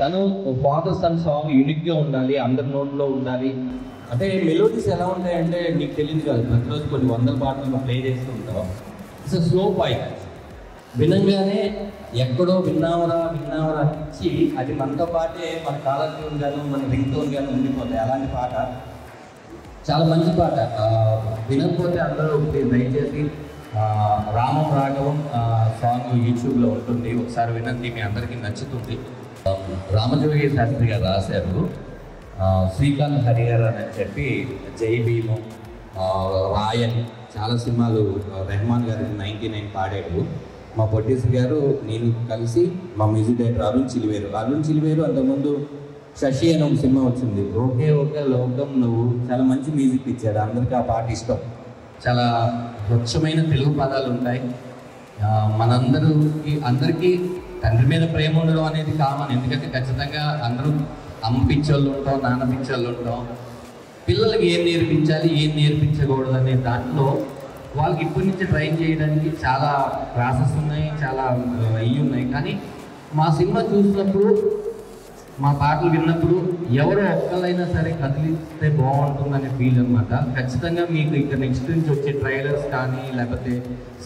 తను father son song యూనిక్గా ఉండాలి, అందరి నోట్లో ఉండాలి. అంటే మెలోడీస్ ఎలా ఉంటాయంటే నీకు తెలియదు కాదు, ప్రతిరోజు కొన్ని వందల పాటలు ప్లే చేస్తూ ఉంటావు. ఇట్స్ స్లో పాయింట్, వినంగానే ఎక్కడో విన్నావరా ఇచ్చి అది మనతో పాటే మన కాలర్ ట్యూన్ గాను మన రింగ్ టోన్ గాను ఉండిపోతాయి. అలాంటి పాట చాలా మంచి పాట. వినకపోతే అందరూ దయచేసి రామం రాఘవం సాంగ్ యూట్యూబ్లో ఉంటుంది, ఒకసారి వినండి, మీ అందరికీ నచ్చుతుంది. రామజోగి శాస్త్రి గారు రాశారు. శ్రీకాంత్ హరిహరన్ అని చెప్పి జై భీము, రాయన్ చాలా సినిమాలు రెహమాన్ గారు 99 పాడాడు. మా ప్రొడ్యూసర్ గారు నేను కలిసి మా మ్యూజిక్ డైరెక్టర్ అరుణ్ చిలివేరు అంతకుముందు శశి అని ఒక సినిమా వచ్చింది, ఓకే ఓకే లోకం నువ్వు, చాలా మంచి మ్యూజిక్ ఇచ్చాడు. అందరికీ ఆ పాట ఇష్టం. చాలా స్వచ్ఛమైన తెలుగు పదాలు ఉంటాయి. అందరికీ తండ్రి మీద ప్రేమ ఉండడం అనేది కామన్. ఎందుకంటే ఖచ్చితంగా అందరూ అమ్మ పిచ్చోళ్ళు ఉంటాం, నాన్న పిచ్చోళ్ళు ఉంటాం. పిల్లలకి ఏం నేర్పించాలి, ఏం నేర్పించకూడదు అనే దాంట్లో వాళ్ళకి ఇప్పటి నుంచి ట్రైన్ చేయడానికి చాలా క్లాసెస్ ఉన్నాయి, చాలా ఇవి ఉన్నాయి. కానీ మా సినిమా చూసినప్పుడు, మా పాటలు విన్నప్పుడు ఎవరో ఒక్కళ్ళైనా సరే కదిలిస్తే బాగుంటుందనే ఫీల్ అనమాట. ఖచ్చితంగా మీకు ఇక నెక్స్ట్ నుంచి వచ్చే ట్రైలర్స్ కానీ లేకపోతే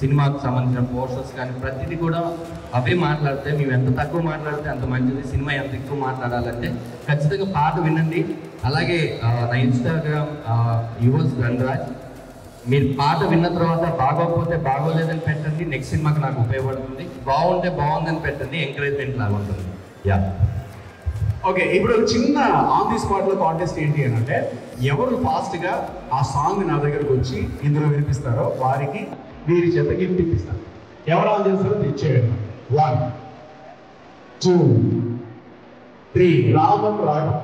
సినిమాకు సంబంధించిన పోస్టర్స్ కానీ ప్రతిదీ కూడా అవే మాట్లాడితే, మేము ఎంత తక్కువ మాట్లాడితే అంత మంచిది. సినిమా ఎంత ఎక్కువ మాట్లాడాలంటే ఖచ్చితంగా పాట వినండి. అలాగే నా ఇన్స్టాగ్రామ్ యువర్స్ ధనరాజ్, మీరు పాట విన్న తర్వాత బాగోకపోతే బాగోలేదని పెట్టండి, నెక్స్ట్ సినిమాకి నాకు ఉపయోగపడుతుంది. బాగుంటే బాగుందని పెట్టండి, ఎంకరేజ్మెంట్ లాగా ఉంటుంది. యా ఓకే, ఇప్పుడు చిన్న ఆన్ ది స్పాట్లో కాంటెస్ట్ ఏంటి అని అంటే, ఎవరు ఫాస్ట్గా ఆ సాంగ్ నా దగ్గరకు వచ్చి ఇందులో వినిపిస్తారో వారికి వీరి చేత గిఫ్ట్ ఇప్పిస్తారు. ఎవరు ఆన్ చేస్తారో తెచ్చేయండి. 1 2 3 రామం రాఘవం.